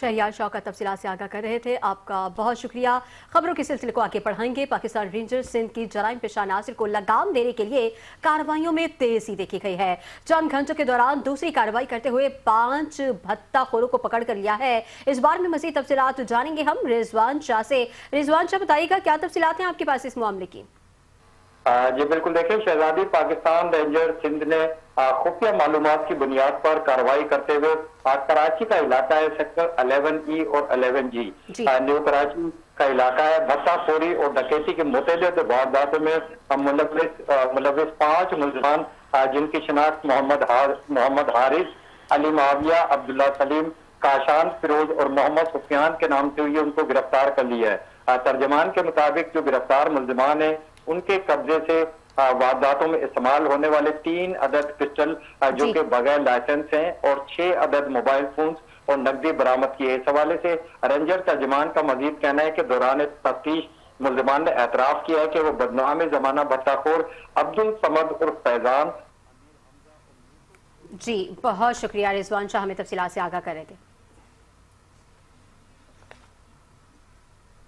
شہریار شوکت تفصیلات سے آگاہ کر رہے تھے، آپ کا بہت شکریہ۔ خبروں کے سلسلے کو آگے بڑھائیں گے۔ پاکستان رینجرز سندھ کی جرائم پیشہ عناصر کو لگام دینے کے لیے کارروائیوں میں تیزی دیکھی گئی ہے۔ چند گھنٹوں کے دوران دوسری کارروائی کرتے ہوئے 5 بھتہ خوروں کو پکڑ کر لیا ہے۔ اس بارے میں مزید تفصیلات جانیں گے ہم رضوان شاہ سے۔ رضوان شاہ، بتائیے گا کیا تفصیلات ہیں آپ کے پاس اس معاملے کی؟ جی بالکل، دیکھیں شہزادی، پاکستان رینجر سندھ نے خفیہ معلومات کی بنیاد پر کارروائی کرتے ہوئے کراچی کا علاقہ ہے سیکٹر 11E اور 11G نیو کراچی کا علاقہ ہے، بھتہ خوری اور ڈکیتی کے متعدد وارداتوں میں ملوث 5 ملزمان جن کی شناخت محمد حارث، علی معاویہ، عبداللہ سلیم، کاشان فیروز اور محمد سفیان کے نام سے ہوئی ان کو گرفتار کر لیا ہے۔ ترجمان کے مطابق جو گرفتار ملزمان ہیں ان کے قبضے سے وارداتوں میں استعمال ہونے والے 3 عدد پسٹل جو کہ بغیر لائسنس ہیں اور 6 عدد موبائل فونز اور نقدی برآمد کی ہے۔ اس حوالے سے رینجر ترجمان کا مزید کہنا ہے کہ دوران تفتیش ملزمان نے اعتراف کیا ہے کہ وہ بدنام زمانہ بھتہ خور عبدالصمد عرف فیضان۔ جی بہت شکریہ رضوان شاہ، ہمیں تفصیلات سے آگاہ کر رہے تھے۔